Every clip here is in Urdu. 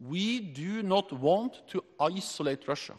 We do not want to isolate Russia.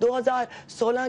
2016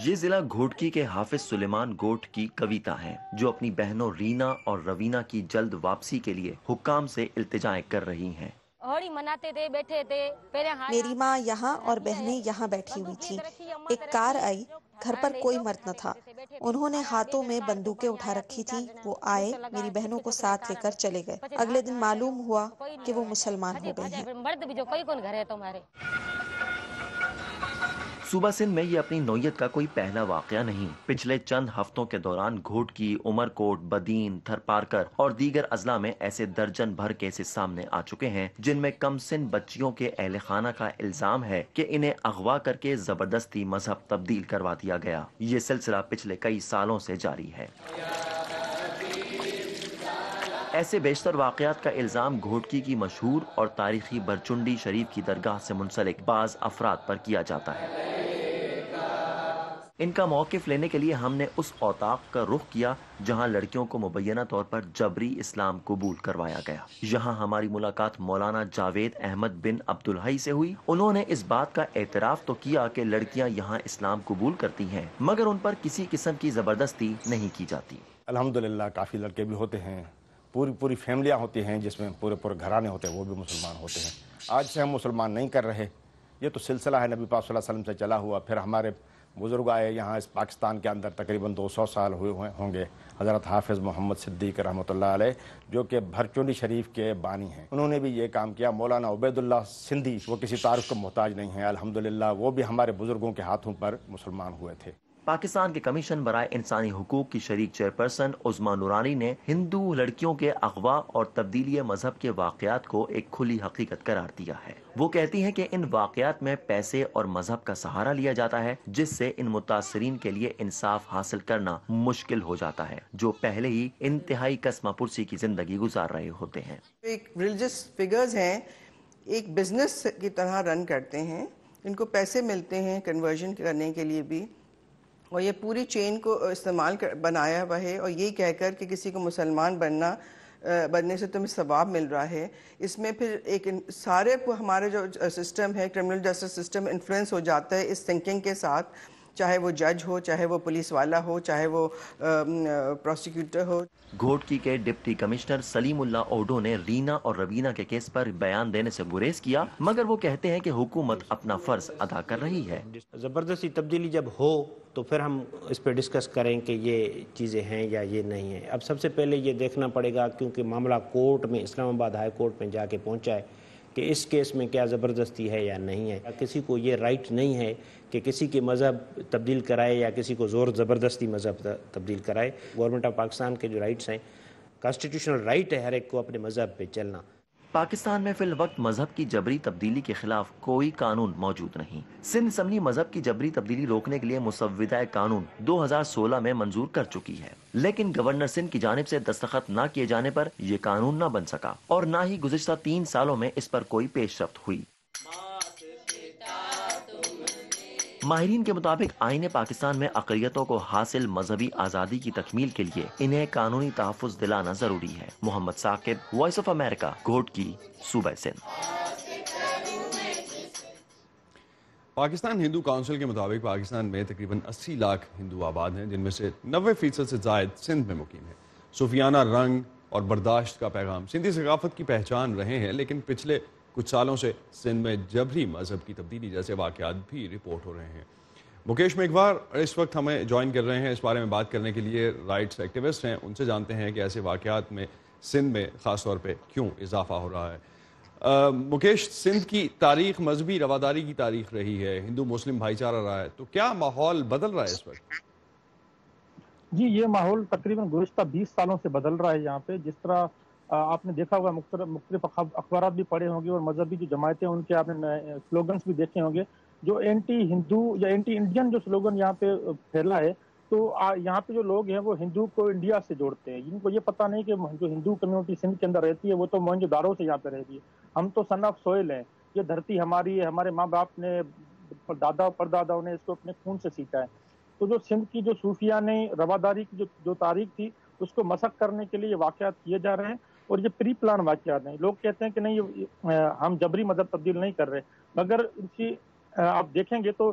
یہ ضلع گھوٹکی کے حافظ سلیمان گوٹ کی کویتا ہے جو اپنی بہنوں رینا اور روینہ کی جلد واپسی کے لیے حکام سے التجائیں کر رہی ہیں۔ ہولی مناتے تھے، بیٹھے تھے، میری ماں یہاں اور بہنیں یہاں بیٹھی ہوئی تھیں۔ ایک کار آئی، گھر پر کوئی مرد نہ تھا، انہوں نے ہاتھوں میں بندوقیں اٹھا رکھی تھی، وہ آئے، میری بہنوں کو ساتھ لے کر چلے گئے۔ اگلے دن معلوم ہوا کہ وہ مسلمان ہو گئی ہیں۔ مرد بھی جو کوئی کون گھر ہے تمہارے۔ صوبہ سندھ میں یہ اپنی نوعیت کا کوئی پہلا واقعہ نہیں۔ پچھلے چند ہفتوں کے دوران گھوٹکی، عمر کوٹ، بدین، تھرپارکر اور دیگر اضلاع میں ایسے درجن بھر کیسز سامنے آ چکے ہیں جن میں کم سن بچیوں کے اہل خانہ کا الزام ہے کہ انہیں اغوا کر کے زبردستی مذہب تبدیل کروا دیا گیا۔ یہ سلسلہ پچھلے کئی سالوں سے جاری ہے۔ ایسے بیشتر واقعات کا الزام گھوٹکی کی مشہور اور تاریخی برچنڈی شریف کی درگاہ سے منسلک بعض افراد پر کیا جاتا ہے۔ ان کا موقف لینے کے لیے ہم نے اس اوطاق کا رخ کیا جہاں لڑکیوں کو مبینہ طور پر جبری اسلام قبول کروایا گیا۔ یہاں ہماری ملاقات مولانا جاوید احمد بن عبدالحی سے ہوئی۔ انہوں نے اس بات کا اعتراف تو کیا کہ لڑکیاں یہاں اسلام قبول کرتی ہیں مگر ان پر کسی قسم کی زبردستی نہیں کی جاتی۔ الحمدللہ کافی لڑکے بھی ہوتے ہیں، پوری فیملیاں ہوتی ہیں جس میں پورے گھرانے ہوتے ہیں، وہ بھی مسلمان ہوتے ہیں۔ آج سے ہم مسلمان نہیں کر رہے، یہ تو سلسلہ ہے نبی پاک صلی اللہ علیہ وسلم سے چلا ہوا۔ پھر ہمارے بزرگ آئے یہاں اس پاکستان کے اندر، تقریباً 200 سال ہوئے ہوں گے۔ حضرت حافظ محمد صدیق رحمۃ اللہ علیہ جو کہ بھرچونڈی شریف کے بانی ہیں، انہوں نے بھی یہ کام کیا۔ مولانا عبید اللہ سندھی وہ کسی تعارف کا محتاج نہیں ہے، الحمدللہ وہ بھی ہمارے بزرگوں کے ہاتھوں پر مسلمان ہوئے تھے۔ پاکستان کے کمیشن برائے انسانی حقوق کی شریک چیئرپرسن عظما نورانی نے ہندو لڑکیوں کے اغوا اور تبدیلی مذہب کے واقعات کو ایک کھلی حقیقت قرار دیا ہے۔ وہ کہتی ہیں کہ ان واقعات میں پیسے اور مذہب کا سہارا لیا جاتا ہے جس سے ان متاثرین کے لیے انصاف حاصل کرنا مشکل ہو جاتا ہے جو پہلے ہی انتہائی کسمہ پرسی کی زندگی گزار رہے ہوتے ہیں۔ ایک ریلیجس فگرز ہیں، ایک بزنس کی طرح رن کرتے ہیں، ان کو پیسے ملتے ہیں کنورژن کرنے کے لیے بھی، اور یہ پوری چین کو استعمال بنایا ہوا ہے، اور یہی کہہ کر کہ کسی کو مسلمان بننے سے تمہیں ثواب مل رہا ہے۔ اس میں پھر ایک سارے ہمارے جو سسٹم ہے، کرمنل جسٹس سسٹم انفلوئنس ہو جاتا ہے اس تھنکنگ کے ساتھ، چاہے وہ جج ہو، چاہے وہ پولیس والا ہو، چاہے وہ پروسیکیوٹر ہو۔ گھوٹکی کے ڈپٹی کمشنر سلیم اللہ اوڈو نے رینا اور روینہ کے کیس پر بیان دینے سے گریز کیا مگر وہ کہتے ہیں کہ حکومت اپنا فرض ادا کر رہی ہے۔ زبردستی تبدیلی جب ہو تو پھر ہم اس پہ ڈسکس کریں کہ یہ چیزیں ہیں یا یہ نہیں ہیں۔ اب سب سے پہلے یہ دیکھنا پڑے گا کیونکہ معاملہ کورٹ میں، اسلام آباد ہائی کورٹ میں جا کے پہنچا ہے کہ اس کیس میں کیا زبردستی ہے یا نہیں ہے۔ کسی کو یہ رائٹ نہیں ہے کہ کسی کے مذہب تبدیل کرائے یا کسی کو زور زبردستی مذہب تبدیل کرائے۔ گورنمنٹ آف پاکستان کے جو رائٹس ہیں، کانسٹیٹیوشنل رائٹ ہے ہر ایک کو اپنے مذہب پہ چلنا۔ پاکستان میں فی الوقت مذہب کی جبری تبدیلی کے خلاف کوئی قانون موجود نہیں۔ سندھ اسمبلی مذہب کی جبری تبدیلی روکنے کے لیے مسودہ قانون 2016 میں منظور کر چکی ہے لیکن گورنر سندھ کی جانب سے دستخط نہ کیے جانے پر یہ قانون نہ بن سکا اور نہ ہی گزشتہ 3 سالوں میں اس پر کوئی پیش رفت ہوئی۔ ماہرین کے مطابق آئین پاکستان میں اقلیتوں کو حاصل مذہبی آزادی کی تکمیل کے لیے انہیں قانونی تحفظ دلانا ضروری ہے۔ Muhammad Saqib, voice of America, Ghotki, صوبہ سندھ۔ پاکستان ہندو کونسل کے مطابق پاکستان میں تقریباً 80 لاکھ ہندو آباد ہیں جن میں سے 90% سے زائد سندھ میں مقیم ہیں۔ صوفیانہ رنگ اور برداشت کا پیغام سندھی ثقافت کی پہچان رہے ہیں لیکن پچھلے کچھ سالوں سے سندھ میں جبری مذہب کی تبدیلی جیسے واقعات بھی رپورٹ ہو رہے ہیں۔ مکیش میگھوار اس وقت ہمیں جوائن کر رہے ہیں، اس بارے میں بات کرنے کے لیے رائٹس ایکٹیوسٹ ہیں، ان سے جانتے ہیں کہ ایسے واقعات میں سندھ میں خاص طور پہ کیوں اضافہ ہو رہا ہے۔ مکیش، سندھ کی تاریخ مذہبی رواداری کی تاریخ رہی ہے، ہندو مسلم بھائی چارہ رہا ہے، تو کیا ماحول بدل رہا ہے اس وقت؟ جی، یہ ماحول تقریباً گزشتہ 20 سالوں سے بدل رہا ہے یہاں پہ۔ جس طرح آپ نے دیکھا ہوگا، مختلف اخبارات بھی پڑھے ہوں گے اور مذہبی جو جماعتیں ان کے آپ نے سلوگنس بھی دیکھے ہوں گے، جو اینٹی ہندو یا اینٹی انڈین جو سلوگن یہاں پہ پھیلا ہے، تو یہاں پہ جو لوگ ہیں وہ ہندو کو انڈیا سے جوڑتے ہیں۔ ان کو یہ پتہ نہیں کہ جو ہندو کمیونٹی سندھ کے اندر رہتی ہے وہ تو موہنجو داڑو سے یہاں پہ رہتی ہے۔ ہم تو سن آف سوئل ہیں، یہ دھرتی ہماری ہے، ہمارے ماں باپ نے، دادا پرداداؤں نے اس کو اپنے خون سے سیکھا ہے۔ تو جو سندھ کی جو صوفیانہ رواداری کی جو تاریخ تھی اس کو مسخ کرنے کے لیے یہ واقعات کیے جا رہے ہیں اور یہ پری پلان واقعات ہیں۔ لوگ کہتے ہیں کہ نہیں ہم جبری مذہب تبدیل نہیں کر رہے، مگر آپ دیکھیں گے تو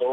2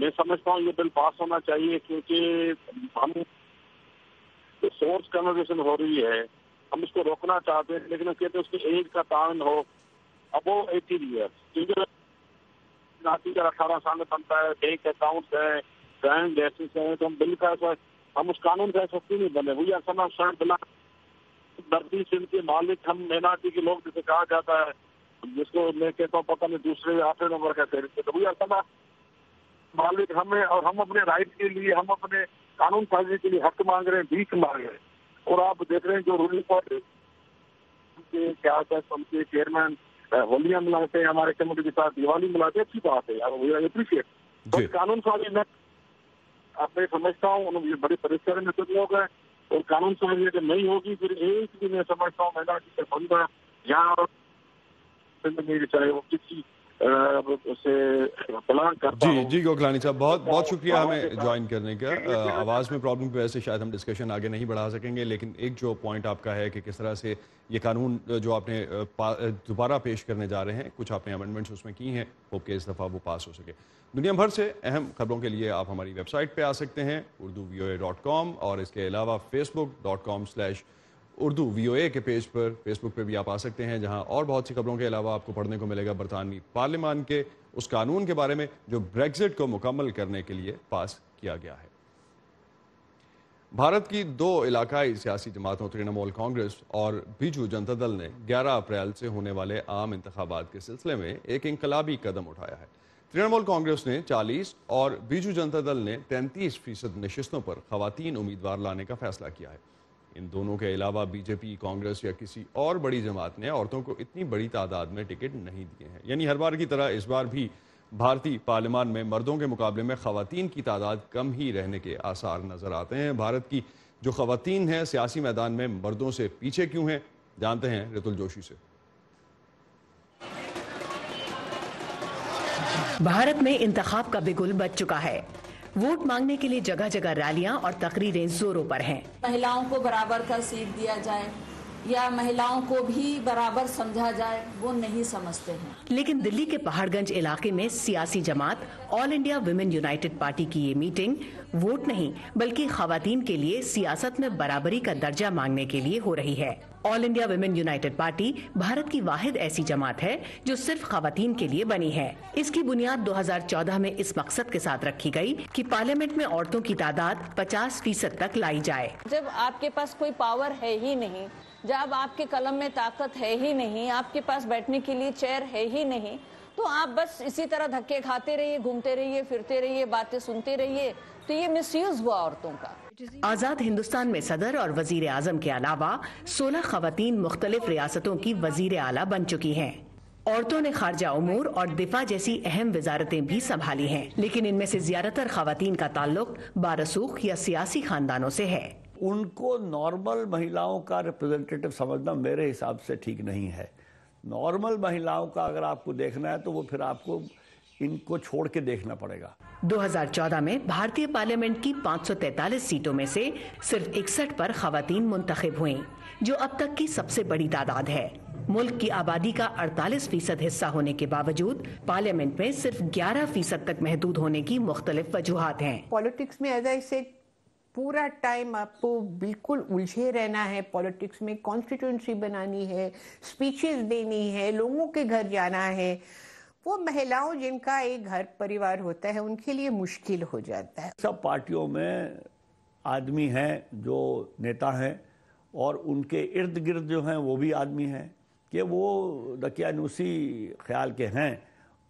میں سمجھتا ہوں یہ بل پاس ہونا چاہیے کیونکہ ہم سورس کنورزیشن ہو رہی ہے, ہم اس کو روکنا چاہتے ہیں لیکن کہتے ہیں اس کی ایج کا تعین ہو ابو 18 ایئرس, کیونکہ 18 سال میں بنتا ہے, بینک اکاؤنٹس ہے, ڈرائیونگ لائسنس ہے, تو ہم بل کا ہم اس قانون کا سختی نہیں بنے. وہی اصل شرط بلا دردی سندھ کے مالک ہم مینارٹی کے لوگ جسے کہا جاتا ہے, جس کو میں کہتا ہوں پتہ نہیں دوسرے آخری نمبر کا کہتے, تو وہی اصل مالک ہمیں, اور ہم اپنے رائٹ کے لیے, ہم اپنے قانون سازی کے لیے حق مانگ رہے ہیں, بھیک مانگ رہے ہیں. اور آپ دیکھ رہے ہیں جو رولنگ پارٹی کے کیا ان کے چیئرمین ہولیاں ملاتے ہیں, ہمارے کمیٹی کے ساتھ دیوالی ملاتے ہیں, اچھی بات ہے یار, وی اپریشیٹ. تو قانون سازی میں آپ میں سمجھتا ہوں یہ بڑی پریشانی میں کچھ لوگ ہیں, اور قانون سازی اگر نہیں ہوگی پھر ایک بھی میں سمجھتا ہوں مینارٹی سے بندہ یہاں چاہے وہ کسی جی گوکلانی صاحب بہت بہت شکریہ ہمیں جوائن کرنے کا. آواز میں پرابلم کی وجہ سے شاید ہم ڈسکشن آگے نہیں بڑھا سکیں گے, لیکن ایک جو پوائنٹ آپ کا ہے کہ کس طرح سے یہ قانون جو آپ نے دوبارہ پیش کرنے جا رہے ہیں, کچھ آپ نے امینڈمنٹس اس میں کی ہیں, ہوپ کہ اس دفعہ وہ پاس ہو سکے. دنیا بھر سے اہم خبروں کے لیے آپ ہماری ویب سائٹ پہ آ سکتے ہیں urduvoa.com, اور اس کے علاوہ facebook.com/Urdu VOA کے پیج پر, فیس بک پہ بھی آپ آ سکتے ہیں, جہاں اور بہت سی خبروں کے علاوہ آپ کو پڑھنے کو ملے گا برطانوی پارلیمان کے اس قانون کے بارے میں جو بریگزٹ کو مکمل کرنے کے لیے پاس کیا گیا ہے. بھارت کی 2 علاقائی سیاسی جماعتوں ترنمول کانگریس اور بیجو جنتا دل نے 11 اپریل سے ہونے والے عام انتخابات کے سلسلے میں ایک انقلابی قدم اٹھایا ہے. ترنمول کانگریس نے 40 اور بیجو جنتا دل نے 33% نشستوں پر خواتین امیدوار لانے کا فیصلہ کیا ہے. ان دونوں کے علاوہ بی جے پی, کانگریس یا کسی اور بڑی جماعت نے عورتوں کو اتنی بڑی تعداد میں ٹکٹ نہیں دیے ہیں. یعنی ہر بار کی طرح اس بار بھی بھارتی پارلیمان میں مردوں کے مقابلے میں خواتین کی تعداد کم ہی رہنے کے آثار نظر آتے ہیں. بھارت کی جو خواتین ہیں سیاسی میدان میں مردوں سے پیچھے کیوں ہیں, جانتے ہیں رتل جوشی سے. بھارت میں انتخاب کا بگل بچ چکا ہے. ووٹ مانگنے کے لیے جگہ جگہ ریلیاں اور تقریریں زوروں پر ہیں. مہیلاؤں کو برابر کا سیٹ دیا جائے یا مہیلاؤں کو بھی برابر سمجھا جائے, وہ نہیں سمجھتے ہیں. لیکن دلی کے پہاڑ گنج علاقے میں سیاسی جماعت آل انڈیا ویمن یونائٹڈ پارٹی کی یہ میٹنگ ووٹ نہیں بلکہ خواتین کے لیے سیاست میں برابری کا درجہ مانگنے کے لیے ہو رہی ہے. All India women united party Bharat کی واحد ایسی جماعت ہے جو صرف خواتین کے لیے بنی ہے. اس کی بنیاد 2014 میں اس مقصد کے ساتھ رکھی گئی کہ پارلیمنٹ میں عورتوں کی تعداد 50% تک لائی جائے. جب آپ کے پاس کوئی پاور ہے ہی نہیں, جب آپ کے قلم میں طاقت ہے ہی نہیں, آپ کے پاس بیٹھنے کے لیے چیئر ہے ہی نہیں, تو آپ بس اسی طرح دھکے کھاتے رہیے, گھومتے رہیے, پھرتے رہیے, باتیں سنتے رہیے, تو یہ مس یوز ہوا عورتوں کا. آزاد ہندوستان میں صدر اور وزیر اعظم کے علاوہ 16 خواتین مختلف ریاستوں کی وزیر اعلیٰ بن چکی ہیں. عورتوں نے خارجہ امور اور دفاع جیسی اہم وزارتیں بھی سنبھالی ہیں, لیکن ان میں سے زیادہ تر خواتین کا تعلق بارسوخ یا سیاسی خاندانوں سے ہے. ان کو نارمل مہیلاؤں کا ریپریزنٹیٹو سمجھنا میرے حساب سے ٹھیک نہیں ہے. نارمل مہیلاؤں کا اگر آپ کو دیکھنا ہے تو وہ پھر آپ کو ان کو چھوڑ کے دیکھنا پڑے گا. 2014 میں بھارتی پارلیمنٹ کی 543 سیٹوں میں سے صرف 61 پر خواتین منتخب ہوئیں, جو اب تک کی سب سے بڑی تعداد ہے. ملک کی آبادی کا 48% حصہ ہونے کے باوجود پارلیمنٹ میں صرف 11% تک محدود ہونے کی مختلف وجوہات ہیں. پالیٹکس میں ایز آئی سیڈ پورا ٹائم آپ کو بالکل الجھے رہنا ہے. پالیٹکس میں کانسٹیٹوئنسی بنانی ہے, اسپیچز دینی ہے, لوگوں کے گھر جانا ہے. وہ مہیلاؤں جن کا ایک گھر پریوار ہوتا ہے ان کے لیے مشکل ہو جاتا ہے. سب پارٹیوں میں آدمی ہیں جو نیتا ہیں, اور ان کے ارد گرد جو ہیں وہ بھی آدمی ہیں کہ وہ دقیانوسی خیال کے ہیں.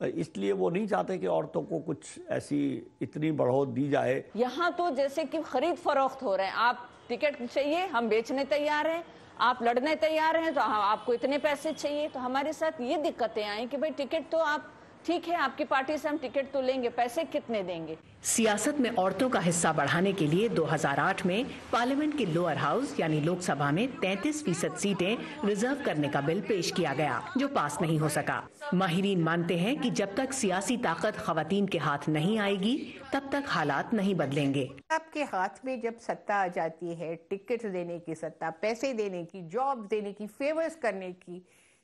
اس لیے وہ نہیں چاہتے کہ عورتوں کو کچھ ایسی اتنی بڑھوت دی جائے. یہاں تو جیسے کہ خرید فروخت ہو رہے ہیں, آپ ٹکٹ چاہیے ہم بیچنے تیار ہیں, آپ لڑنے تیار ہیں تو آپ کو اتنے پیسے چاہیے. تو ہمارے ساتھ یہ دقتیں آئیں کہ بھئی ٹکٹ تو آپ ٹھیک ہے آپ کی پارٹی سے ہم ٹکٹ تو لیں گے, پیسے کتنے دیں گے. سیاست میں عورتوں کا حصہ بڑھانے کے لیے 2008 میں پارلیمنٹ کے لوئر ہاؤس یعنی لوک سبھا میں 33% سیٹیں ریزرو کرنے کا بل پیش کیا گیا, جو پاس نہیں ہو سکا. ماہرین مانتے ہیں کہ جب تک سیاسی طاقت خواتین کے ہاتھ نہیں آئے گی تب تک حالات نہیں بدلیں گے. آپ کے ہاتھ میں جب سطح آ جاتی ہے, ٹکٹ دینے کی سطح, پیسے دینے کی, جاب دینے کی, فیورز کرنے کی,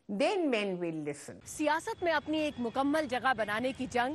then men will listen. سیاست میں اپنی ایک مکمل جگہ بنانے کی جنگ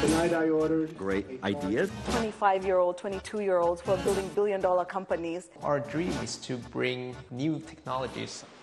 Tonight I ordered great ideas. 25-year-old, 22-year-olds who are building billion-dollar companies. Our dream is to bring new technologies.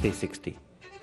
360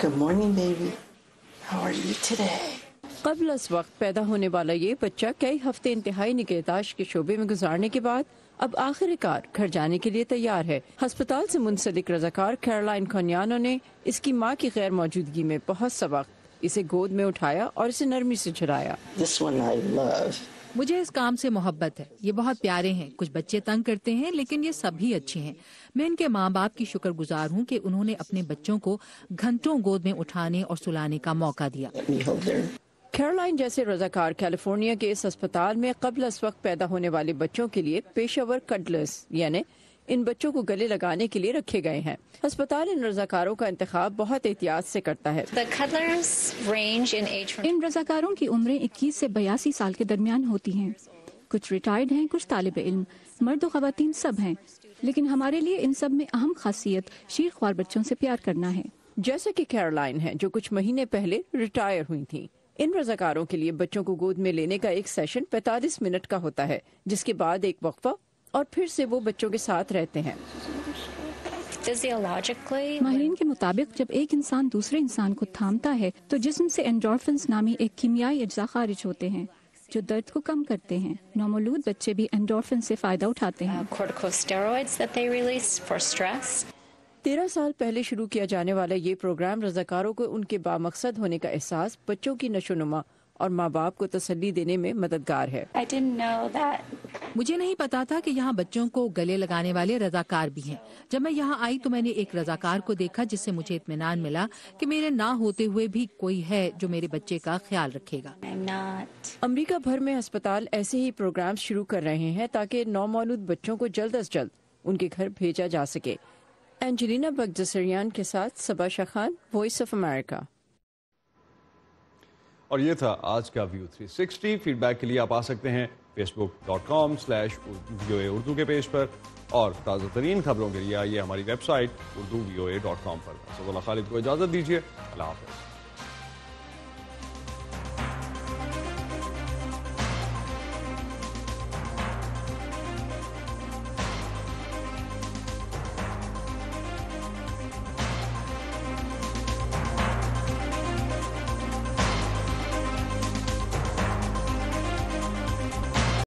Good morning, baby. How are you today? قبل از وقت پیدا ہونے والا یہ بچہ کئی ہفتے انتہائی نگہداشت کے شعبے میں گزارنے کے بعد اب آخر کار گھر جانے کے لیے تیار ہے۔ ہسپتال سے منسلک رضاکار کیرولائن کونیانو نے اس کی ماں کی غیر موجودگی میں بہت سا وقت اسے گود میں اٹھایا اور اسے نرمی سے چلایا۔ This one I love. مجھے اس کام سے محبت ہے، یہ بہت پیارے ہیں۔ کچھ بچے تنگ کرتے ہیں لیکن یہ سب بھی اچھے ہیں۔ میں ان کے ماں باپ کی شکر گزار ہوں کہ انہوں نے اپنے بچوں کو گھنٹوں گود میں اٹھانے اور سلانے کا موقع دیا۔ کیرولائن جیسے رضاکار کیلیفورنیا کے اس اسپتال میں قبل از وقت پیدا ہونے والے بچوں کے لیے پیشہ ور کڈلرز یعنی ان بچوں کو گلے لگانے کے لیے رکھے گئے ہیں۔ ہسپتال ان رضاکاروں کا انتخاب بہت احتیاط سے کرتا ہے۔ ان رضاکاروں کی عمریں 21 سے 82 سال کے درمیان ہوتی ہیں۔ کچھ ریٹائرڈ ہیں، کچھ طالب علم، مرد و خواتین سب ہیں، لیکن ہمارے لیے ان سب میں اہم خاصیت شیرخوار بچوں سے پیار کرنا ہے، جیسے کہ کیرولائن ہے جو کچھ مہینے پہلے ریٹائر ہوئی تھیں۔ ان رضاکاروں کے لیے بچوں کو گود میں لینے کا ایک سیشن 45 منٹ کا ہوتا ہے، جس کے بعد ایک وقفہ اور پھر سے وہ بچوں کے ساتھ رہتے ہیں۔ ماہرین کے مطابق جب ایک انسان دوسرے انسان کو تھامتا ہے تو جسم سے اینڈورفنز نامی ایک کیمیائی اجزاء خارج ہوتے ہیں جو درد کو کم کرتے ہیں۔ نومولود بچے بھی اینڈورفن سے فائدہ اٹھاتے ہیں۔ 13 سال پہلے شروع کیا جانے والا یہ پروگرام رضاکاروں کو ان کے بامقصد ہونے کا احساس، بچوں کی نشو و نما اور ماں باپ کو تسلی دینے میں مددگار ہے۔ مجھے نہیں پتا تھا کہ یہاں بچوں کو گلے لگانے والے رضاکار بھی ہیں۔ جب میں یہاں آئی تو میں نے ایک رضاکار کو دیکھا جس سے مجھے اطمینان ملا کہ میرے نہ ہوتے ہوئے بھی کوئی ہے جو میرے بچے کا خیال رکھے گا۔ امریکہ بھر میں ہسپتال ایسے ہی پروگرام شروع کر رہے ہیں تاکہ نومولود بچوں کو جلد از جلد ان کے گھر بھیجا جا سکے۔ اینجلینا بگدسریان کے ساتھ صبا شاہ خان، وائس آف امریکہ۔ اور یہ تھا آج کا ویو 360۔ فیڈ بیک کے لیے آپ آ سکتے ہیں facebook.com/VOA اردو کے پیج پر، اور تازہ ترین خبروں کے لیے آئیے ہماری ویب سائٹ urduvoa.com پر۔ اسد اللہ خالد کو اجازت دیجیے، اللہ حافظ۔